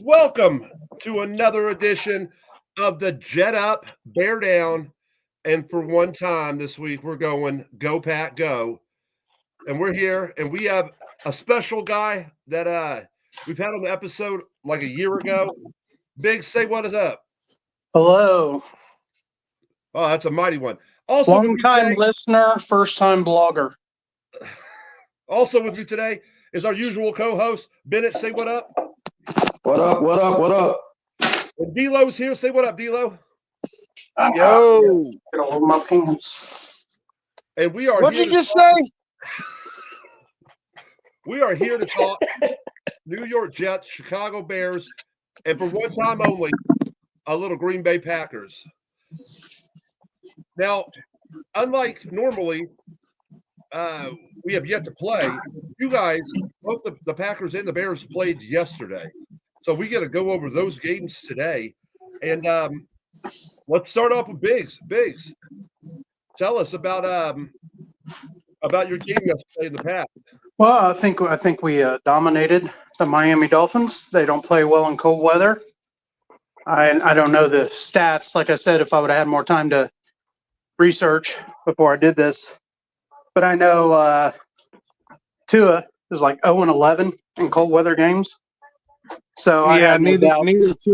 Welcome to another edition of the Jet Up, Bear Down, and for one time this week we're going Go Pack Go, and we're here and we have a special guy that we've had on the episode like a year ago. Big, say what is up? Hello. Oh, that's a mighty one. Also with Long me time today, listener, first time blogger. also with me today is our usual co-host Bennett. Say what up? What up? What up? What up? And D'Lo's here. Say what up, D'Lo. Yo, Get all over my pants. And we are what'd here you to just say? We are here to talk New York Jets, Chicago Bears, and for one time only, a little Green Bay Packers. Now, unlike normally, we have yet to play. You guys, both the Packers and the Bears played yesterday. So we got to go over those games today. And let's start off with Biggs. Biggs, tell us about your game yesterday in the past. Well, I think we dominated the Miami Dolphins. They don't play well in cold weather. I don't know the stats. Like I said, if I would have had more time to research before I did this, but I know Tua is like 0-11 in cold weather games. So I Yeah, have no doubts.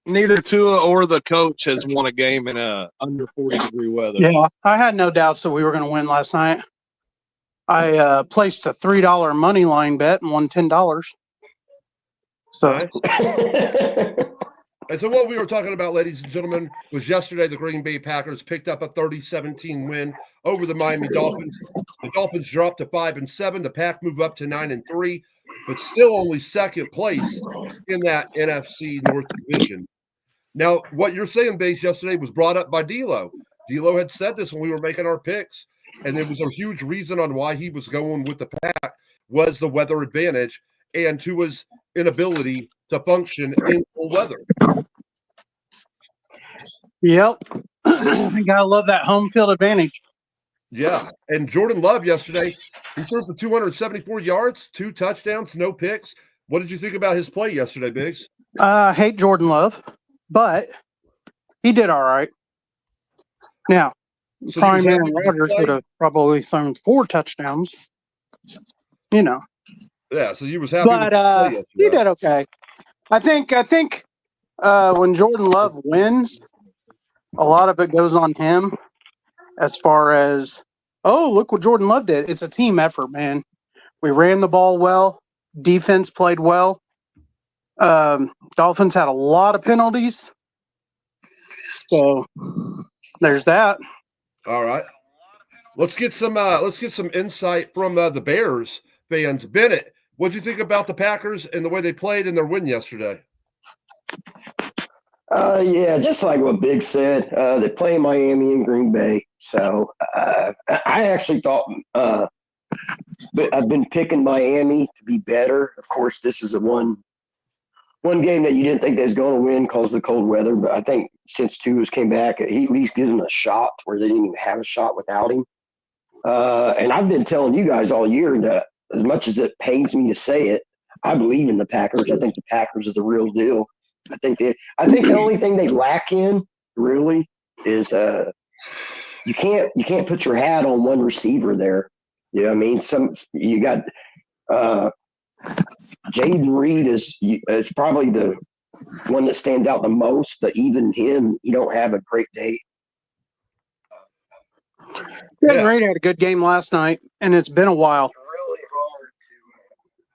neither Tua or the coach has won a game in under 40-degree weather. Yeah, I had no doubts that we were going to win last night. I placed a $3 money line bet and won $10. So Nice. And so what we were talking about, ladies and gentlemen, was yesterday the Green Bay Packers picked up a 30-17 win over the Miami Dolphins. The Dolphins dropped to 5-7. The Pack move up to 9-3, but still only second place in that NFC North division. Now, what you're saying, Base, yesterday was brought up by D'Lo. D'Lo had said this when we were making our picks, and there was a huge reason on why he was going with the Pack was the weather advantage and Tua's inability to function in cold weather. yep, you gotta love that home field advantage. Yeah, and Jordan Love yesterday, he threw for 274 yards, 2 touchdowns, no picks. What did you think about his play yesterday, Biggs? I hate Jordan Love, but he did all right. Now, So prime you was Aaron happy with his Rodgers play? would have probably thrown 4 touchdowns. You know, Yeah, so you was happy with but his play he yesterday. did okay. I think when Jordan Love wins, a lot of it goes on him. As far as, oh, look what Jordan Love did. It's a team effort, man. We ran the ball well. Defense played well. Dolphins had a lot of penalties. So there's that. All right. Let's get some insight from the Bears fans. Bennett, what'd you think about the Packers and the way they played in their win yesterday? Yeah, just like what Big said, they play Miami and Green Bay. So I actually thought but I've been picking Miami to be better. Of course, this is a one game that you didn't think they was going to win because of the cold weather. But I think since Tua's came back, he at least gives them a shot where they didn't even have a shot without him. And I've been telling you guys all year that as much as it pains me to say it, I believe in the Packers. I think the Packers is the real deal. I think the only thing they lack in really is you can't put your hat on one receiver there. You know what I mean? You got Jaden Reed is probably the one that stands out the most, but even him, you don't have a great day. Jaden Reed had a good game last night, and it's been a while. It's really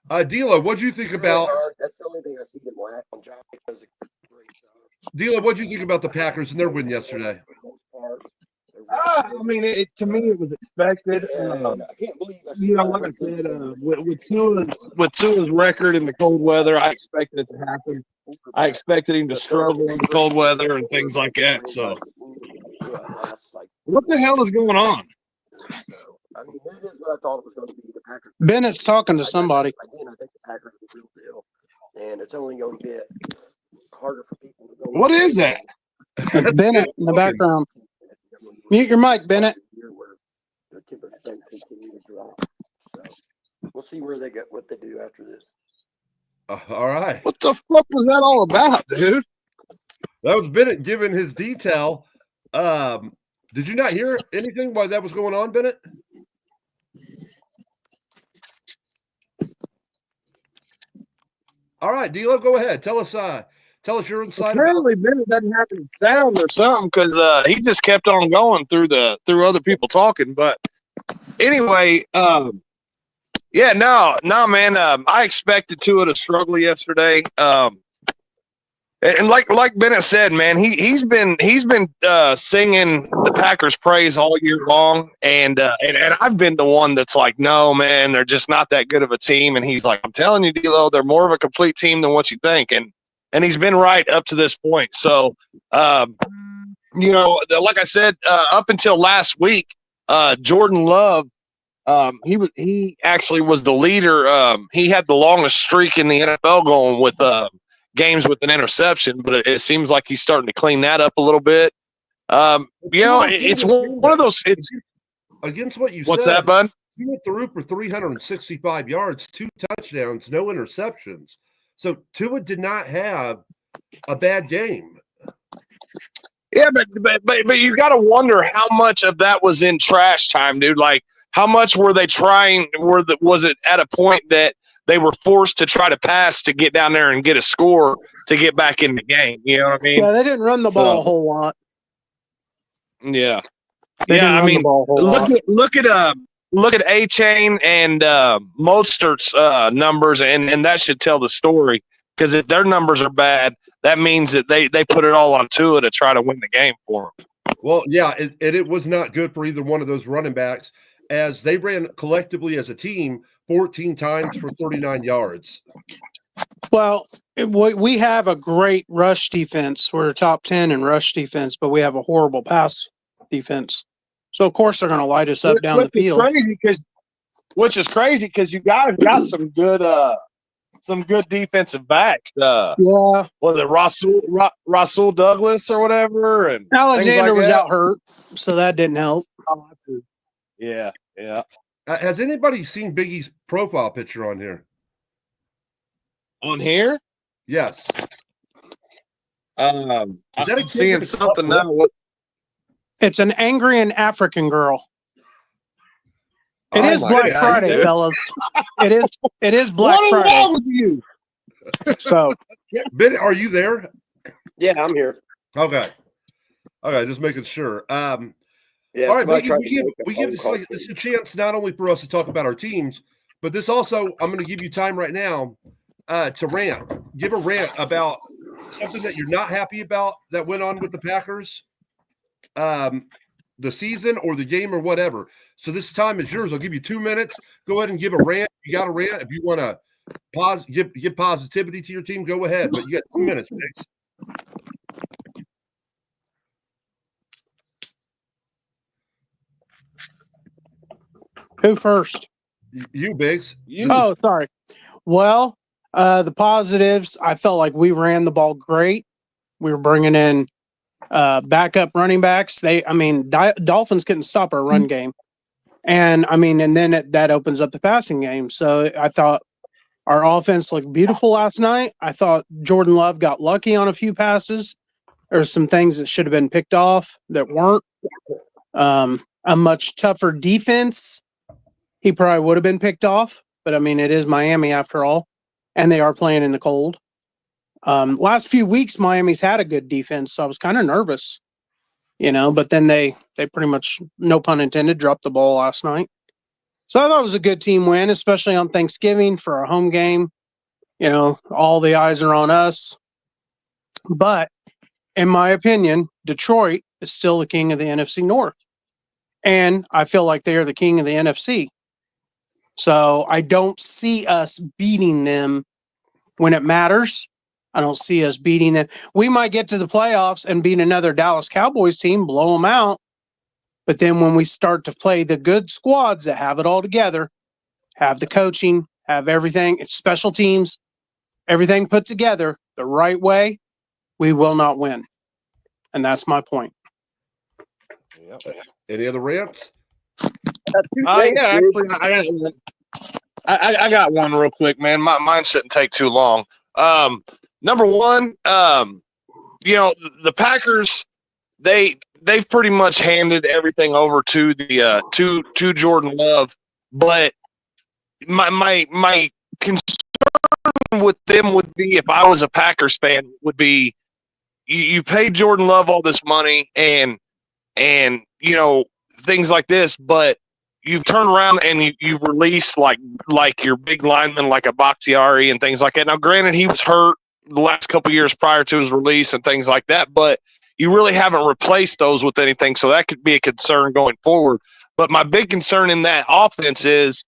hard to. D'Lo, what'd you think about? That's the only thing I see them lack on. John does a great job. D'Lo, what'd you think about the Packers and their win yesterday? For the most part. I mean, to me, it was expected. I can't believe I Like I said, with Tua's record in the cold weather, I expected it to happen. I expected him to struggle in the cold weather and things like that. So, what the hell is going on? I mean, it is what I thought it was going to be. The Packers. Bennett's talking to somebody. Again, I think the Packers are the real deal, and it's only going to get harder for people to go. What is that? It's Bennett in the background. Mute your mic, Bennett. The temperature continue to drop. So we'll see where they get what they do after this. All right. What the fuck was that all about, dude? That was Bennett giving his detail. Did you not hear anything while that was going on, Bennett? All right, D'Lo, go ahead. Tell us your insight. Apparently, Bennett doesn't have any sound or something because he just kept on going through other people talking. But anyway, yeah, no, man. I expected Tua to struggle yesterday. And like Bennett said, man, he's been singing the Packers' praise all year long, and I've been the one that's like, no, man, they're just not that good of a team. And he's like, I'm telling you, D'Lo, they're more of a complete team than what you think. And he's been right up to this point. So, like I said, up until last week, Jordan Love, he actually was the leader. He had the longest streak in the NFL going with games with an interception, but it seems like he's starting to clean that up a little bit. It's one of those. It's against what you what's said. That, bud? You went through for 365 yards, 2 touchdowns, no interceptions. So Tua did not have a bad game. Yeah, but you got to wonder how much of that was in trash time, dude. Like, how much were they trying? Was it at a point that they were forced to try to pass to get down there and get a score to get back in the game? You know what I mean? Yeah, they didn't run the ball a whole lot. Yeah, I mean, look at A-Chain and Mostert's numbers, and that should tell the story. Because if their numbers are bad, that means that they put it all on Tua to try to win the game for them. Well, yeah, it was not good for either one of those running backs, as they ran collectively as a team 14 times for 39 yards. Well, we have a great rush defense. We're top 10 in rush defense, but we have a horrible pass defense. So, of course, they're going to light us up down the field. Which is crazy because you guys got some good defensive backs. Yeah. Was it Rasul Douglas or whatever? And Alexander like was that? out hurt, so that didn't help. Yeah. Has anybody seen Biggie's profile picture on here? On here? Yes. I'm that a seeing something now. It's an angry and African girl. It Oh is my Black God, Friday, dude. fellas. It is Black What is Friday. wrong with you? So Ben, are you there? Yeah, I'm here. Okay, just making sure. Yeah, All right, somebody tried we to give make a phone call. this is a chance not only for us to talk about our teams, but this also, I'm going to give you time right now to rant. Give a rant about something that you're not happy about that went on with the Packers, the season or the game or whatever. So this time is yours. I'll give you 2 minutes. Go ahead and give a rant. You got a rant. If you want to give positivity to your team, go ahead. But you got 2 minutes, Biggs. who first? You, Biggs. Oh, sorry. Well, the positives, I felt like we ran the ball great. We were bringing in backup running backs. Dolphins couldn't stop our run game. And then that opens up the passing game. So I thought our offense looked beautiful last night. I thought Jordan Love got lucky on a few passes. There's some things that should have been picked off that weren't. A much tougher defense. He probably would have been picked off, but it is Miami after all, and they are playing in the cold. Last few weeks, Miami's had a good defense, so I was kind of nervous, but then they pretty much, no pun intended, dropped the ball last night. So I thought it was a good team win, especially on Thanksgiving for a home game. All the eyes are on us. But in my opinion, Detroit is still the king of the NFC North. And I feel like they are the king of the NFC. So I don't see us beating them when it matters. I don't see us beating them. We might get to the playoffs and beat another Dallas Cowboys team, blow them out. But then when we start to play the good squads that have it all together, have the coaching, have everything, it's special teams, everything put together the right way, we will not win. And that's my point. Any other rants? Yeah, actually, I got one real quick, man. Mine shouldn't take too long. Number one, the Packers, they've pretty much handed everything over to the to Jordan Love, but my concern with them would be, if I was a Packers fan, would be you paid Jordan Love all this money and things like this, but you've turned around and you've released like your big linemen like a Bakhtiari and things like that. Now, granted, he was hurt the last couple of years prior to his release and things like that, but you really haven't replaced those with anything, so that could be a concern going forward. But my big concern in that offense is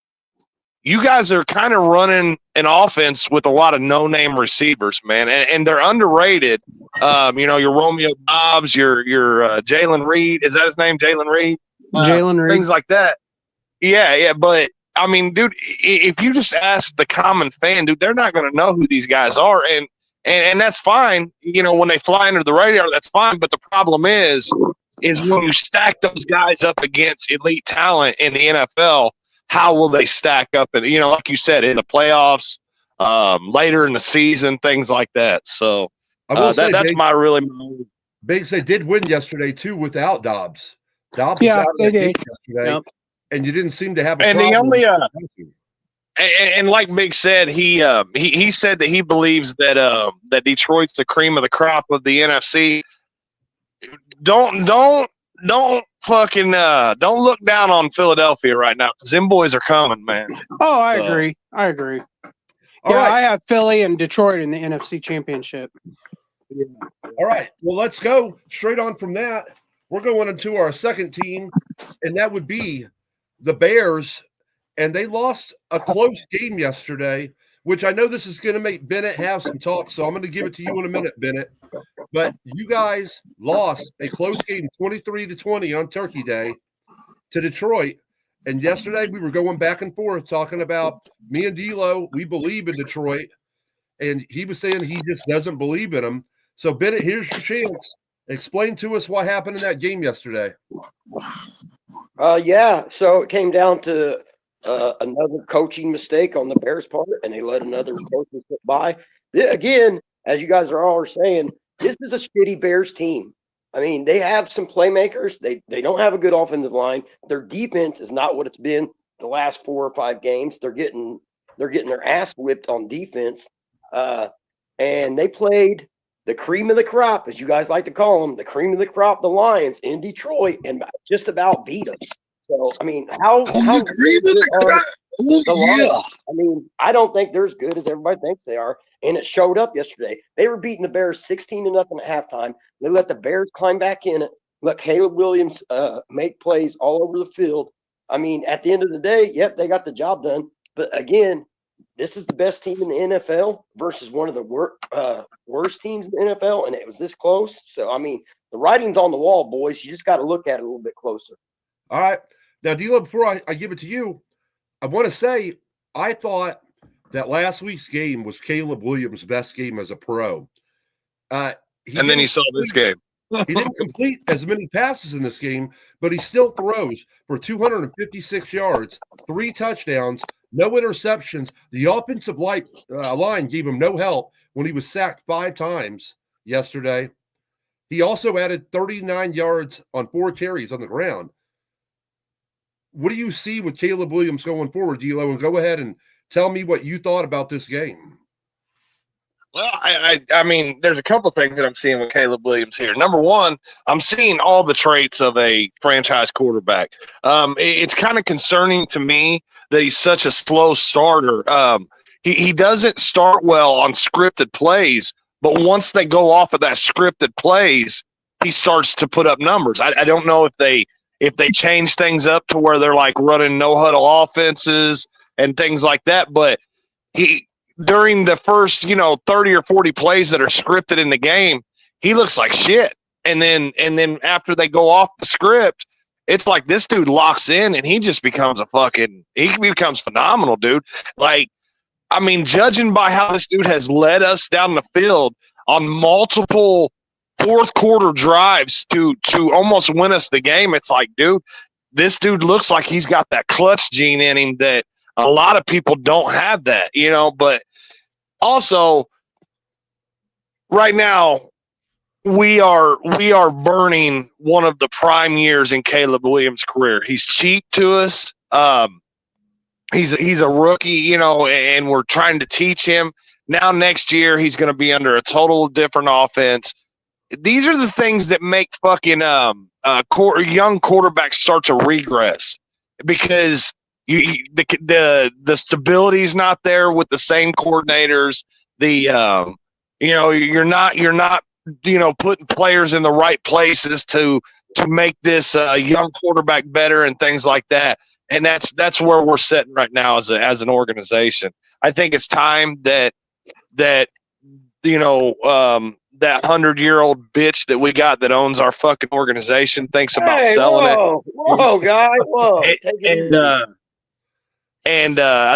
you guys are kind of running an offense with a lot of no-name receivers, man, and they're underrated. Your Romeo Dobbs, your Jalen Reed. Is that his name, Jalen Reed? Jalen Reed. Things like that. Yeah, but, I mean, dude, if you just ask the common fan, dude, they're not going to know who these guys are, and that's fine. When they fly under the radar, that's fine, but the problem is when you stack those guys up against elite talent in the NFL, how will they stack up? And like you said, in the playoffs, later in the season, things like that. So that's my really. Biggs, they did win yesterday too without Dobbs. Dobbs Yeah, was out they of that game did. yesterday, Yep. and you didn't seem to have a And problem. the only and like Big said, he said that he believes that Detroit's the cream of the crop of the NFC. Don't fucking don't look down on Philadelphia right now, because them boys are coming, man. Oh, I So- agree. I agree. All Yeah, right. I have Philly and Detroit in the NFC Championship. All right. Well, let's go straight on from that. We're going into our second team, and that would be the Bears. And they lost a close game yesterday, which I know this is going to make Bennett have some talk. So I'm going to give it to you in a minute, Bennett. But you guys lost a close game 23-20 on Turkey Day to Detroit. And yesterday we were going back and forth talking about me and D'Lo. We believe in Detroit. And he was saying he just doesn't believe in them. So, Bennett, here's your chance. Explain to us what happened in that game yesterday. So it came down to another coaching mistake on the Bears' part, and they let another coach slip by. Again, as you guys are all saying, this is a shitty Bears team. I mean, they have some playmakers. They don't have a good offensive line. Their defense is not what it's been the last 4 or 5 games. They're getting their ass whipped on defense. And they played the cream of the crop, as you guys like to call them, the cream of the crop, the Lions in Detroit, and just about beat them. So, I mean, how the cream of the crop. the Lions? I mean, I don't think they're as good as everybody thinks they are, and it showed up yesterday. They were beating the Bears 16-0 at halftime. They let the Bears climb back in it. Let Caleb Williams make plays all over the field. I mean, at the end of the day, yep, they got the job done. But again, this is the best team in the NFL versus one of the worst teams in the NFL, and it was this close. So, I mean, the writing's on the wall, boys. You just got to look at it a little bit closer. All right. Now, D'Lo, before I give it to you, I want to say I thought that last week's game was Caleb Williams' best game as a pro. And then you saw this game. He didn't complete as many passes in this game, but he still throws for 256 yards, 3 touchdowns, no interceptions. The offensive line gave him no help when he was sacked 5 times yesterday. He also added 39 yards on 4 carries on the ground. What do you see with Caleb Williams going forward, D'Lo? And go ahead and tell me what you thought about this game. Well, I mean, there's a couple things that I'm seeing with Caleb Williams here. Number one, I'm seeing all the traits of a franchise quarterback. It's kind of concerning to me that he's such a slow starter. He doesn't start well on scripted plays, but once they go off of that scripted plays, he starts to put up numbers. I don't know if they change things up to where they're like running no huddle offenses and things like that, but during the first, 30 or 40 plays that are scripted in the game, he looks like shit. And then after they go off the script, it's like this dude locks in and he just becomes he becomes phenomenal, dude. Like, I mean, judging by how this dude has led us down the field on multiple fourth quarter drives to almost win us the game, it's like, dude, this dude looks like he's got that clutch gene in him that A lot of people don't have that, but also right now we are burning one of the prime years in Caleb Williams' career. He's cheap to us. He's a rookie, and we're trying to teach him. Now next year he's going to be under a total different offense. These are the things that make fucking young quarterbacks start to regress because the stability's not there with the same coordinators. You're not putting players in the right places to make this young quarterback better and things like that. And that's where we're sitting right now as an organization. I think it's time that that 100-year-old bitch that we got that owns our fucking organization thinks about selling it. Whoa, guy, whoa! I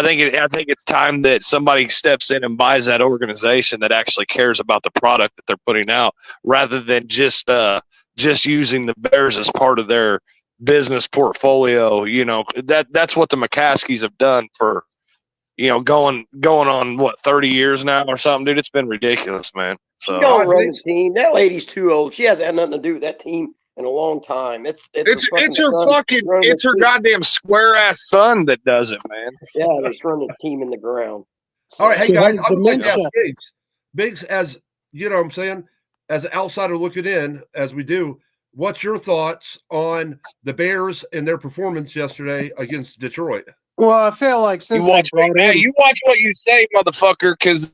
think it's time that somebody steps in and buys that organization that actually cares about the product that they're putting out, rather than just using the Bears as part of their business portfolio. That's what the McCaskies have done for going on what 30 years now or something, dude. It's been ridiculous, man. So She don't run the team. That lady's too old. She hasn't had nothing to do with that team in a long time. It's her goddamn square ass son that does it, man. Yeah, just run the team in the ground. All right, hey She guys, has I'm going to dementia. ask Biggs, as you know what I'm saying, as an outsider looking in, as we do, what's your thoughts on the Bears and their performance yesterday against Detroit? Well, I feel like since You watch what you say, motherfucker, because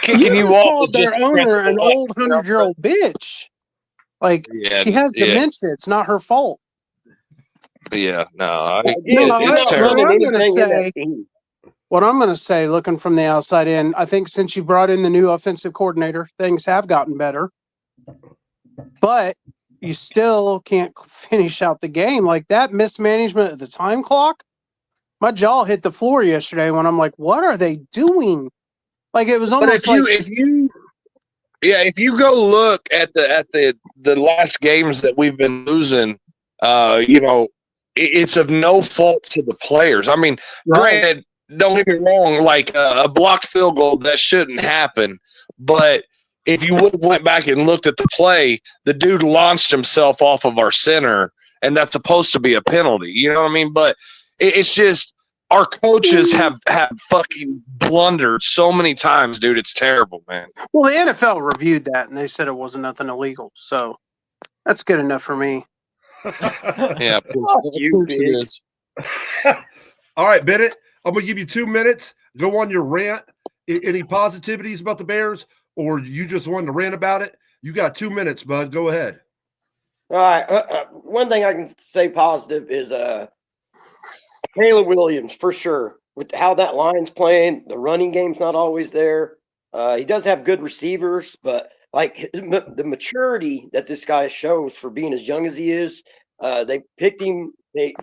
kicking you off called is just their owner an stressful. old 100-year-old bitch. Like Yeah, she has yeah. dementia. It's not her fault. Yeah, no, Again, No, he's I- not terrible. running I'm gonna anything in say- that team. What I'm going to say, looking from the outside in, I think since you brought in the new offensive coordinator, things have gotten better. But you still can't finish out the game. Like that mismanagement of the time clock, my jaw hit the floor yesterday when I'm like, what are they doing? Like it was But almost if you go look at the last games that we've been losing, it's of no fault to the players. I mean, granted, don't get me wrong, like a blocked field goal that shouldn't happen, but if you would have went back and looked at the play, the dude launched himself off of our center, and that's supposed to be a penalty. You know what I mean? But it's just our coaches have fucking blundered so many times, dude. It's terrible, man. Well, the NFL reviewed that and they said it wasn't nothing illegal. So that's good enough for me. Yeah, you, Biggs. All right, Bennett, I'm going to give you 2 minutes. Go on your rant. Any positivities about the Bears, or you just wanted to rant about it? You got 2 minutes, bud. Go ahead. All right. One thing I can say positive is Caleb Williams, for sure. With how that line's playing, the running game's not always there. He does have good receivers, but like the maturity that this guy shows for being as young as he is, they picked him. They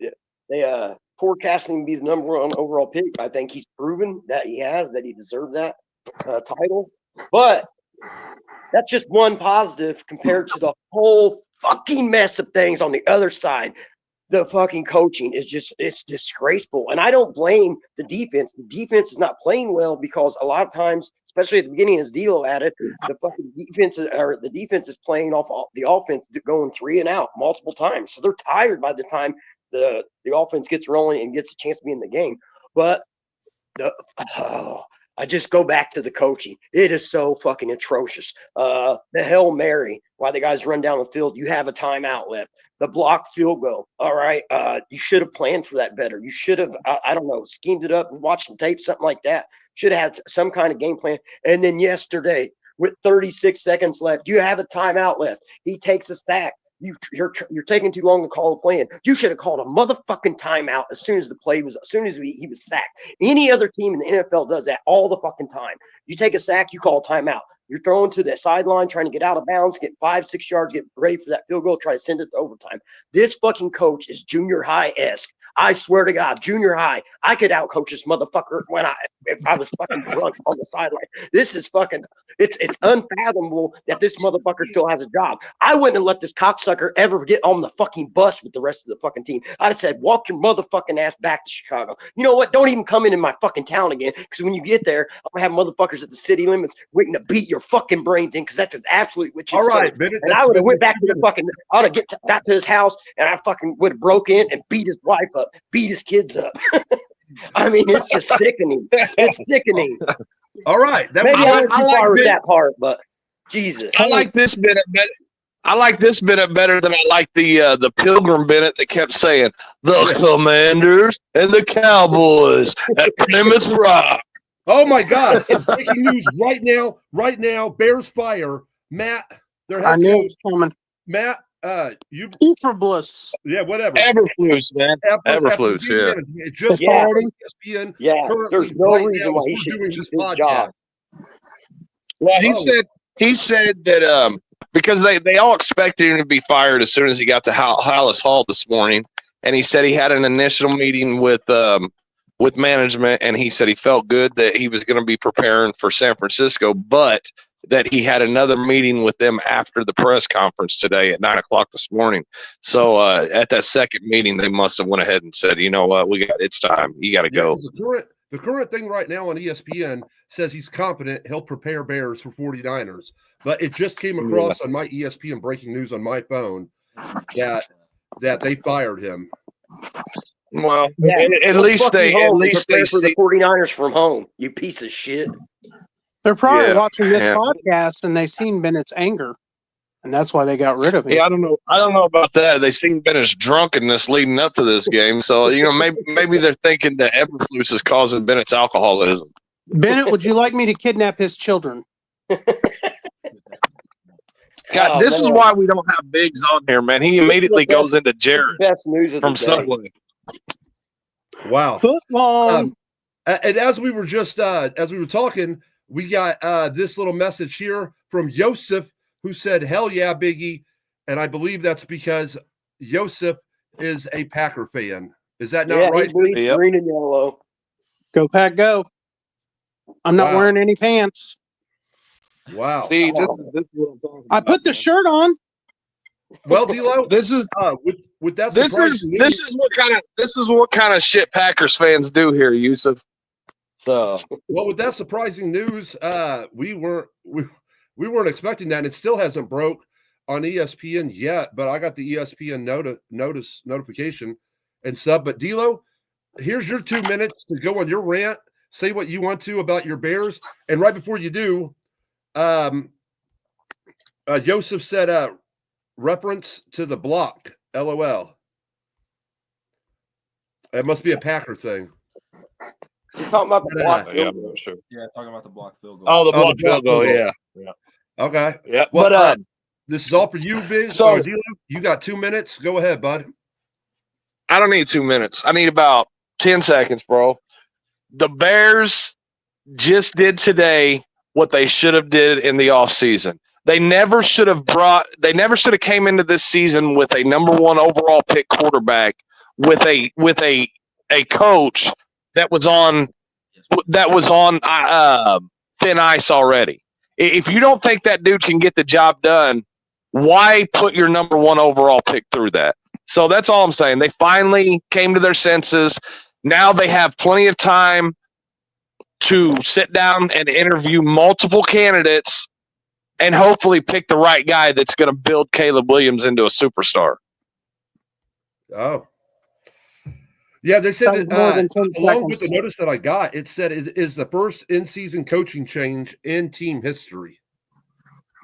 forecasted him to be the number 1 overall pick. I think he's proven that he deserved that title. But that's just one positive compared to the whole fucking mess of things on the other side. The fucking coaching is it's disgraceful. And I don't blame the defense. The defense is not playing well because a lot of times, especially at the beginning, as D'Lo added, the defense is playing off the offense going 3 and out multiple times. So they're tired by the time the offense gets rolling and gets a chance to be in the game. But I just go back to the coaching. It is so fucking atrocious. The Hail Mary, why the guys run down the field, you have a timeout left. The blocked field goal. All right. You should have planned for that better. You should have, I don't know, schemed it up and watched some tape, something like that. Should have had some kind of game plan. And then yesterday, with 36 seconds left, you have a timeout left. He takes a sack. You're taking too long to call a play in. You should have called a motherfucking timeout as soon as he was sacked. Any other team in the NFL does that all the fucking time. You take a sack, you call a timeout. You're throwing to the sideline, trying to get out of bounds, get 5-6 yards, get ready for that field goal, try to send it to overtime. This fucking coach is junior high-esque. I swear to God, junior high. I could outcoach this motherfucker if I was fucking drunk on the sideline. This is fucking. It's unfathomable that this motherfucker still has a job. I wouldn't have let this cocksucker ever get on the fucking bus with the rest of the fucking team. I'd have said, walk your motherfucking ass back to Chicago. You know what? Don't even come into my fucking town again, because when you get there, I'm gonna have motherfuckers at the city limits waiting to beat your fucking brains in, because that's absolutely what you All right, said. Bennett, And I would have went back to the fucking, I would have got to his house, and I fucking would have broke in and beat his wife up, beat his kids up. I mean, it's just sickening. It's sickening. All right. That Maybe was, I went too I like far with this. that part, but Jesus. I like this Bennett better. I like this Bennett better than I like the Pilgrim Bennett that kept saying the Commanders and the Cowboys at Plymouth Rock. oh my God. Breaking news right now. Bears fire. Matt. There I has knew to it was coming. Matt, you Ephrablus. yeah, whatever. Eberflus, man. Eberflus, big yeah. minutes. It just Yeah. fired on ESPN. Yeah, Currently, there's no right reason now, why as he we're should doing keep this his podcast. job. Well, Oh. he said that because they all expected him to be fired as soon as he got to Hollis Hall this morning, and he said he had an initial meeting with management, and he said he felt good that he was going to be preparing for San Francisco, but that he had another meeting with them after the press conference today at 9:00 this morning. So at that second meeting, they must have went ahead and said, you know what, it's time. You got to Yeah, go. 'cause the current thing right now on ESPN says he's competent. He'll prepare Bears for 49ers. But it just came across on my ESPN breaking news on my phone that they fired him. Well, Yeah, at least fuck they you home and see. prepare for the 49ers from home, you piece of shit. They're probably Yeah, watching this yeah. podcast and they seen Bennett's anger, and that's why they got rid of him. Yeah, I don't know about that. They seen Bennett's drunkenness leading up to this game, so maybe they're thinking that Eberflus is causing Bennett's alcoholism. Bennett, would you like me to kidnap his children? God, Oh, this is man. why we don't have Biggs on here, man. He immediately goes into Jared Best news of from the day. Subway. Wow. Football. And as we were talking, we got this little message here from Yosef, who said, hell yeah, Biggie. And I believe that's because Yosef is a Packer fan. Is that not Yeah, right? he bleeds Yep. green and yellow. Go Pack, go. I'm not Wow. wearing any pants. Wow. See, this is what I'm talking I about. put the shirt on. Well, D'Lo, This is with that this surprising is news, what kind of shit Packers fans do here, Yusuf. So well, with that surprising news, we weren't expecting that. And it still hasn't broke on ESPN yet, but I got the ESPN notification and sub. But D'Lo, here's your 2 minutes to go on your rant. Say what you want to about your Bears. And right before you do, Joseph said reference to the block. LOL. It must be a Packer thing. You're talking about the block yeah, field I'm goal. not sure. Yeah, talking about the block field goal. Oh, the Oh, block the block field goal, field yeah. Okay. Yeah. Well, But this is all for you, Big. So- D'Lo, you got 2 minutes. Go ahead, bud. I don't need 2 minutes. I need about 10 seconds, bro. The Bears just did today what they should have did in the offseason. They never should have came into this season with a number 1 overall pick quarterback with a coach that was on thin ice already. If you don't think that dude can get the job done, why put your number 1 overall pick through that? So that's all I'm saying. They finally came to their senses. Now they have plenty of time to sit down and interview multiple candidates and hopefully pick the right guy that's going to build Caleb Williams into a superstar. Oh. Yeah, they said That that was more than 10 along with seconds. the notice that I got, it said it is the first in-season coaching change in team history.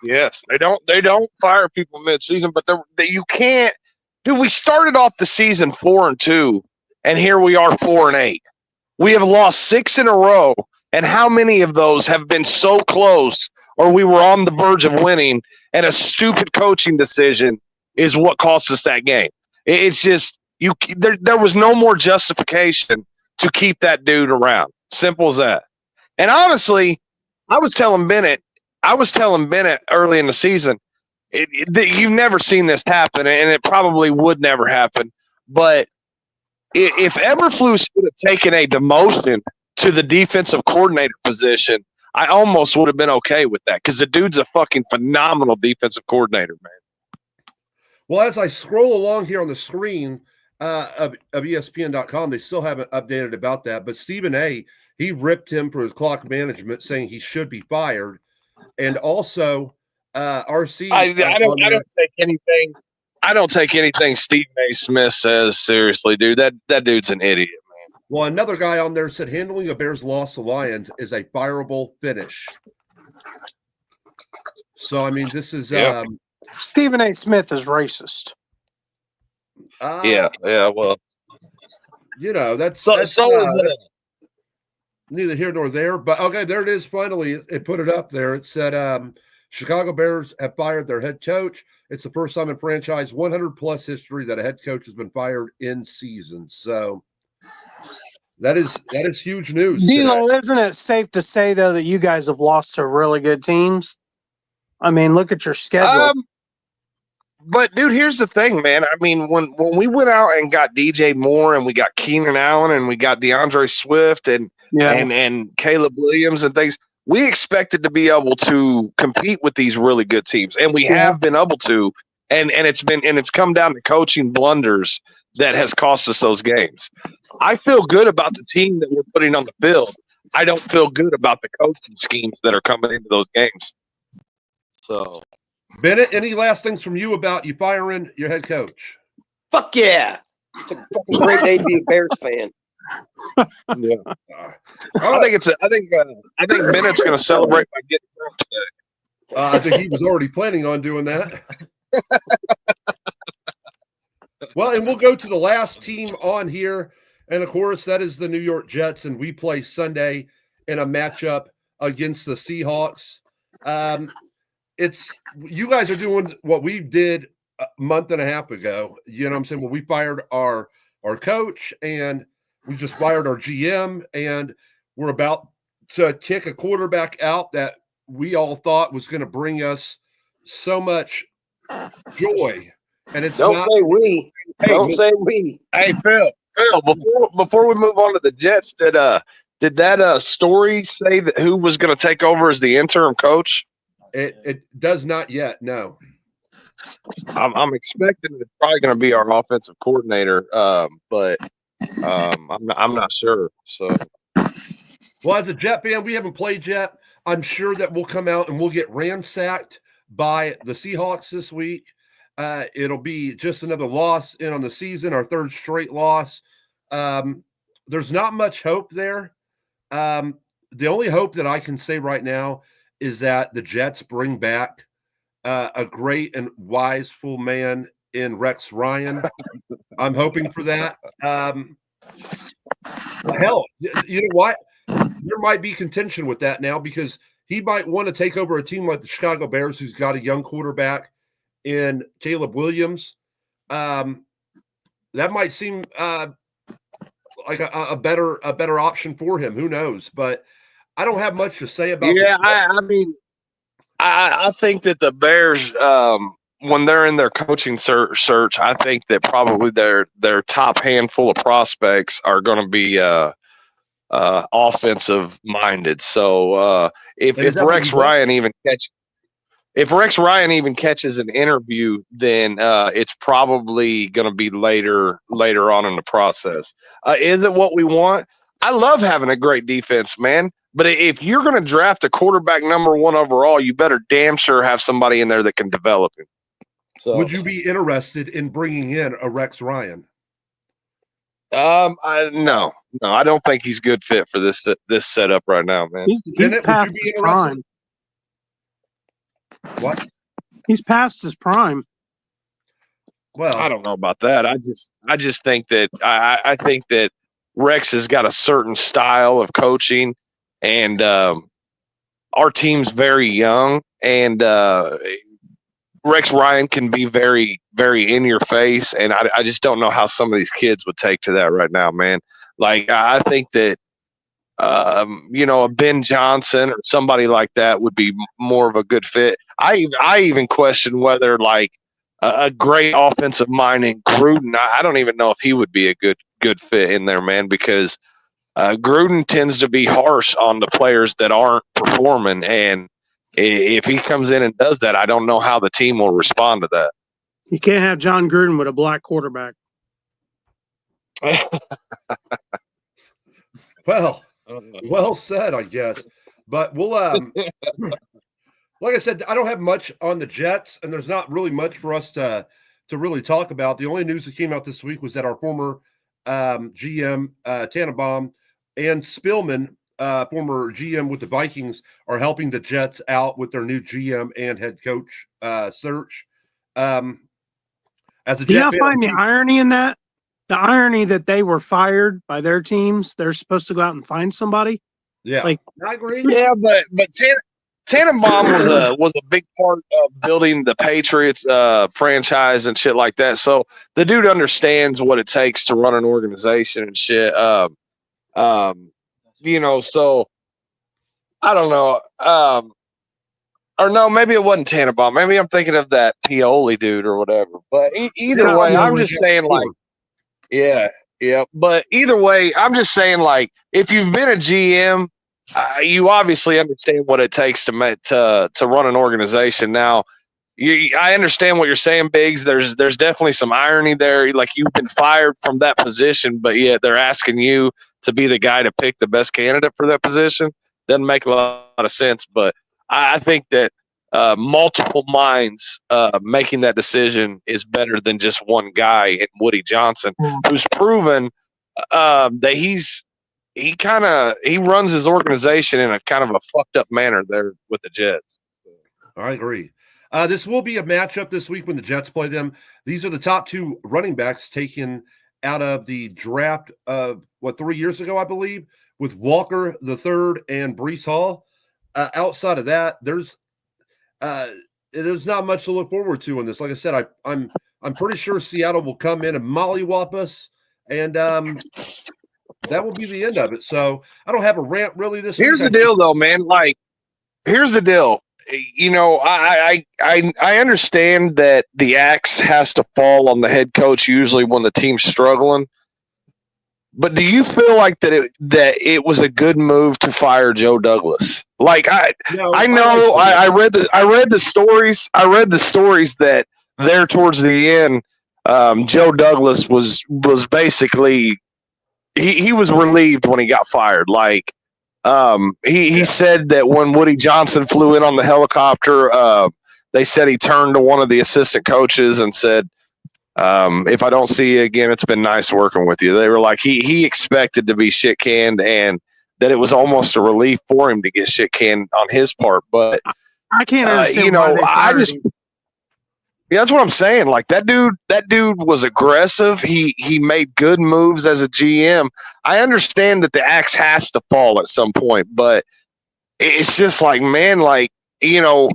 Yes, they don't fire people mid-season, but you can't. Dude, we started off the season 4-2, and here we are 4-8. We have lost 6 in a row, and how many of those have been so close, or we were on the verge of winning, and a stupid coaching decision is what cost us that game. It's just there was no more justification to keep that dude around. Simple as that. And honestly, I was telling Bennett early in the season, you've never seen this happen, and it probably would never happen. But if Eberflus would have taken a demotion to the defensive coordinator position, I almost would have been okay with that because the dude's a fucking phenomenal defensive coordinator, man. Well, as I scroll along here on the screen of ESPN.com, they still haven't updated about that. But Stephen A., he ripped him for his clock management, saying he should be fired. And also, RC. I don't take anything. I don't take anything Stephen A. Smith says seriously, dude. That dude's an idiot, man. Well, another guy on there said handling a Bears loss to Lions is a fireable finish. So, I mean, this is Stephen A. Smith is racist. Yeah. Well, you know, that's is neither here nor there. But okay, there it is. Finally, it put it up there. It said Chicago Bears have fired their head coach. It's the first time in franchise 100+ history that a head coach has been fired in season. So that is huge news. D'Lo, isn't it safe to say though that you guys have lost to really good teams? I mean, look at your schedule. But dude, here's the thing, man. I mean, when we went out and got DJ Moore and we got Keenan Allen and we got DeAndre Swift and Caleb Williams and things, we expected to be able to compete with these really good teams, and we have been able to. And it's come down to coaching blunders that has cost us those games. I feel good about the team that we're putting on the field. I don't feel good about the coaching schemes that are coming into those games. So, Bennett, any last things from you about you firing your head coach? Fuck yeah! It's a fucking great day to be a Bears fan. Yeah. I think Bennett's going to celebrate by getting drunk today. I think he was already planning on doing that. Well, and we'll go to the last team on here, and of course that is the New York Jets, and we play Sunday in a matchup against the Seahawks. It's you guys are doing what we did a month and a half ago. You know what I'm saying? When we fired our coach and we just fired our GM, and we're about to kick a quarterback out that we all thought was going to bring us so much joy. And it's Don't say we. Don't say we. Hey, Phil, before we move on to the Jets, did that story say that who was going to take over as the interim coach? It does not yet. No. I'm expecting it's probably going to be our offensive coordinator, but I'm not sure. So, well, as a Jet fan, we haven't played yet. I'm sure that we'll come out and we'll get ransacked by the Seahawks this week. It'll be just another loss in on the season, our third straight loss. There's not much hope there. The only hope that I can say right now is that the Jets bring back a great and wiseful man in Rex Ryan. I'm hoping for that. Hell, you know what? There might be contention with that now because he might want to take over a team like the Chicago Bears, who's got a young quarterback in Caleb Williams. That might seem like a better option for him. Who knows? But I don't have much to say about. Yeah, I mean, I think that the Bears, when they're in their coaching search, I think that probably their top handful of prospects are going to be offensive minded. So if Rex Ryan even catches an interview, then it's probably going to be later on in the process. Is it what we want? I love having a great defense, man. But if you're going to draft a quarterback number 1 overall, you better damn sure have somebody in there that can develop him. So, would you be interested in bringing in a Rex Ryan? No, I don't think he's a good fit for this setup right now, man. He's past his prime. What? He's past his prime. Well, I don't know about that. I just think that I think that Rex has got a certain style of coaching, and our team's very young, and Rex Ryan can be very, very in your face, and I just don't know how some of these kids would take to that right now, man. Like, I think that a Ben Johnson or somebody like that would be more of a good fit. I even question whether like a great offensive mind in Gruden. I don't even know if he would be a good fit in there, man, because Gruden tends to be harsh on the players that aren't performing, and if he comes in and does that, I don't know how the team will respond to that. You can't have John Gruden with a black quarterback. Well said, I guess. But we'll like I said, I don't have much on the Jets, and there's not really much for us to really talk about. The only news that came out this week was that our former GM Tannenbaum and Spillman, former GM with the Vikings, are helping the Jets out with their new GM and head coach search. As a Do you Jet not fan, find the irony in that? The irony that they were fired by their teams, they're supposed to go out and find somebody. yeah, like- I agree. Yeah, but Tannenbaum was a big part of building the Patriots franchise and shit like that. So the dude understands what it takes to run an organization and shit. You know, so I don't know. Or no, maybe it wasn't Tannenbaum. Maybe I'm thinking of that Pioli dude or whatever. But either Scott way, I'm Pioli. just saying, like, yeah. But either way, I'm just saying, like, if you've been a GM, you obviously understand what it takes to run an organization. Now, I understand what you're saying, Biggs. There's definitely some irony there. Like, you've been fired from that position, but yet they're asking you to be the guy to pick the best candidate for that position. Doesn't make a lot of sense, but I think that multiple minds making that decision is better than just one guy in Woody Johnson, who's proven that he runs his organization in a kind of a fucked up manner there with the Jets. I agree. This will be a matchup this week when the Jets play them. These are the top two running backs taken out of the draft of 3 years ago, I believe, with Walker the third and Breece Hall. Outside of that, there's not much to look forward to in this. Like I said, I'm pretty sure Seattle will come in and mollywop us, and that will be the end of it. So I don't have a rant really this Here's week. the deal, though, man. Like, here's the deal. You know, I understand that the axe has to fall on the head coach usually when the team's struggling. But do you feel like that it was a good move to fire Joe Douglas? Like, I read the stories. I read the stories that there towards the end, Joe Douglas was basically he was relieved when he got fired. Like, he said that when Woody Johnson flew in on the helicopter, they said he turned to one of the assistant coaches and said, if I don't see you again, it's been nice working with you. They were like, he expected to be shit canned, and that it was almost a relief for him to get shit canned on his part. But I can't understand why they fired him. Yeah, that's what I'm saying. Like, that dude was aggressive. He made good moves as a GM. I understand that the axe has to fall at some point, but it's just like, man, like, you know,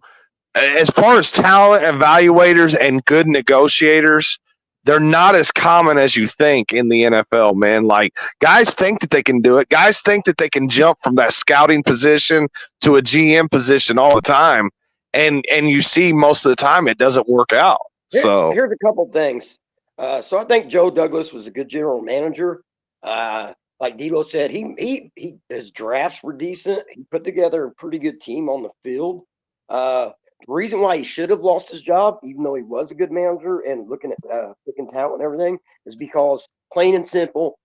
as far as talent evaluators and good negotiators, they're not as common as you think in the NFL, man. Like, guys think that they can do it. Guys think that they can jump from that scouting position to a GM position all the time. And you see most of the time it doesn't work out. So here's a couple things. So I think Joe Douglas was a good general manager. Like D'Lo said, he his drafts were decent. He put together a pretty good team on the field. The reason why he should have lost his job, even though he was a good manager and looking at picking talent and everything, is because, plain and simple,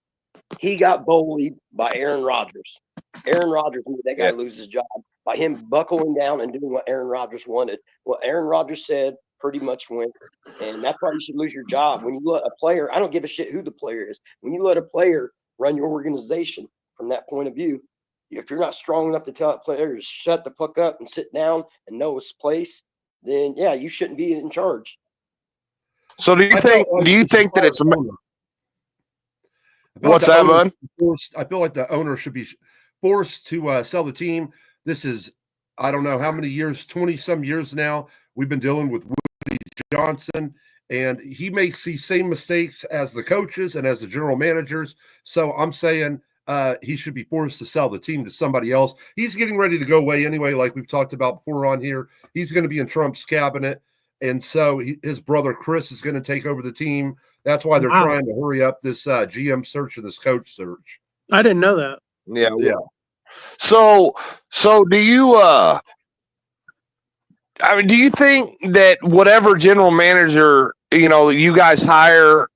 he got bullied by Aaron Rodgers. Aaron Rodgers made that guy lose his job by him buckling down and doing what Aaron Rodgers wanted. What Aaron Rodgers said pretty much went, and that's why you should lose your job. When you let a player, I don't give a shit who the player is, when you let a player run your organization from that point of view, if you're not strong enough to tell that player to shut the fuck up and sit down and know his place, then yeah, you shouldn't be in charge. So do you think that it's what's that, bud? I feel like the owner should be forced to sell the team. This is, I don't know how many years, 20 some years now, we've been dealing with Woody Johnson, and he makes these same mistakes as the coaches and as the general managers. So I'm saying he should be forced to sell the team to somebody else. He's getting ready to go away anyway, like we've talked about before on here. He's going to be in Trump's cabinet, and so his brother Chris is going to take over the team. That's why they're trying to hurry up this GM search and this coach search. I didn't know that. Yeah. Yeah. So do you I mean, do you think that whatever general manager, you guys hire,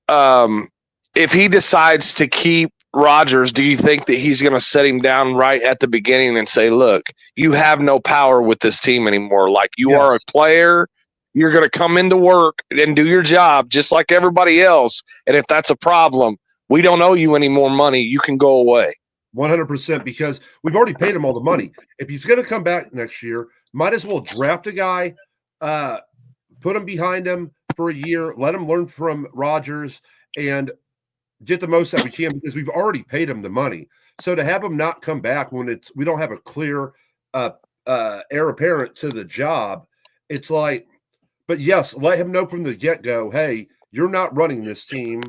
if he decides to keep Rodgers, do you think that he's going to set him down right at the beginning and say, look, you have no power with this team anymore. Like, you are a Yes. player. You're going to come into work and do your job just like everybody else. And if that's a problem, we don't owe you any more money. You can go away. 100%, because we've already paid him all the money. If he's going to come back next year, might as well draft a guy, put him behind him for a year, let him learn from Rodgers, and get the most that we can, because we've already paid him the money. So to have him not come back when we don't have a clear heir apparent to the job, it's like, but yes, let him know from the get-go, hey, you're not running this team.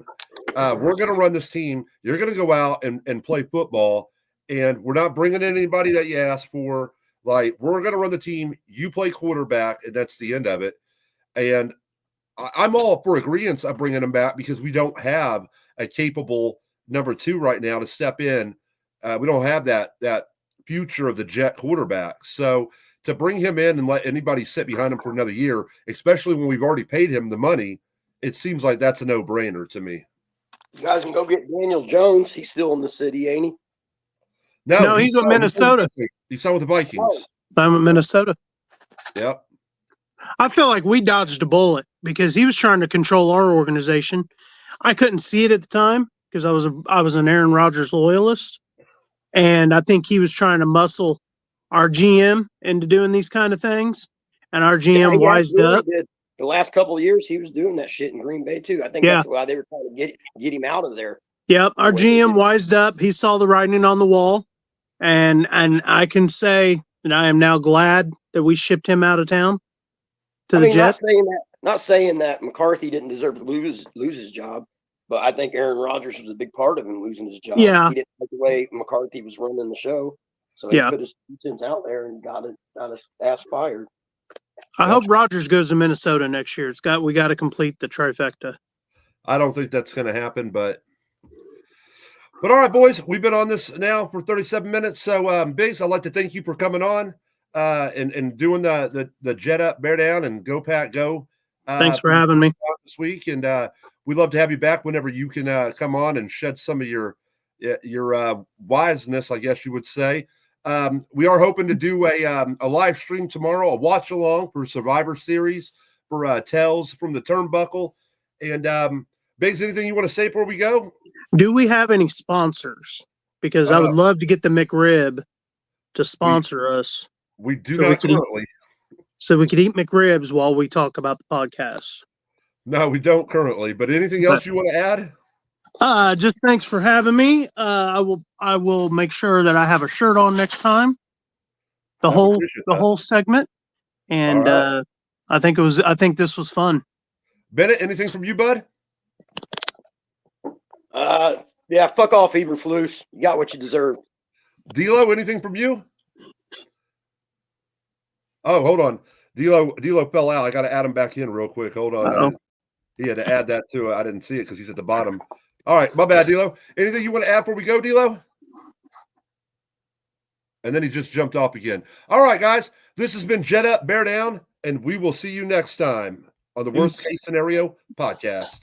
We're going to run this team. You're going to go out and play football, and we're not bringing in anybody that you asked for. Like, we're going to run the team. You play quarterback, and that's the end of it. And I'm all for agreement of bringing him back, because we don't have a capable number 2 right now to step in. We don't have that future of the Jet quarterback. So to bring him in and let anybody sit behind him for another year, especially when we've already paid him the money, it seems like that's a no-brainer to me. You guys can go get Daniel Jones. He's still in the city, ain't he? No, he's in Minnesota. He signed with the Vikings. I'm in Minnesota. Yep. I feel like we dodged a bullet because he was trying to control our organization. I couldn't see it at the time because I was an Aaron Rodgers loyalist, and I think he was trying to muscle our GM into doing these kind of things, and our GM wised up. Did. The last couple of years, he was doing that shit in Green Bay too. I think that's why they were trying to get him out of there. Yep, our GM wised up. He saw the writing on the wall, and I can say that I am now glad that we shipped him out of town to the Jets. Not saying that McCarthy didn't deserve to lose his job, but I think Aaron Rodgers was a big part of him losing his job. Yeah. He didn't like the way McCarthy was running the show, so he put his 2 cents out there and got his ass fired. I hope Rodgers goes to Minnesota next year. We got to complete the trifecta. I don't think that's going to happen, but all right, boys, we've been on this now for 37 minutes. So, Biggs, I'd like to thank you for coming on and doing the Jet Up, Bear Down, and Go Pack Go. Thanks for having me this week, and we'd love to have you back whenever you can come on and shed some of your wiseness, I guess you would say. We are hoping to do a live stream tomorrow, a watch along for Survivor Series for Tales from the Turnbuckle. And Biggs, anything you want to say before we go? Do we have any sponsors? Because I would love to get the McRib to sponsor us. We do not currently. So we could eat McRibs while we talk about the podcast. No, we don't currently. But anything else you want to add? Just thanks for having me. I will make sure that I have a shirt on next time. The whole segment. And right. I think this was fun. Bennett, anything from you, bud? Yeah, fuck off, Eberflus. You got what you deserve. D'Lo, anything from you? Oh, hold on. D'Lo fell out. I got to add him back in real quick. Hold on. He had to add that too. I didn't see it because he's at the bottom. All right, my bad, D'Lo. Anything you want to add before we go, D'Lo? And then he just jumped off again. All right, guys. This has been Jet Up, Bear Down, and we will see you next time on the Worst Case Scenario podcast.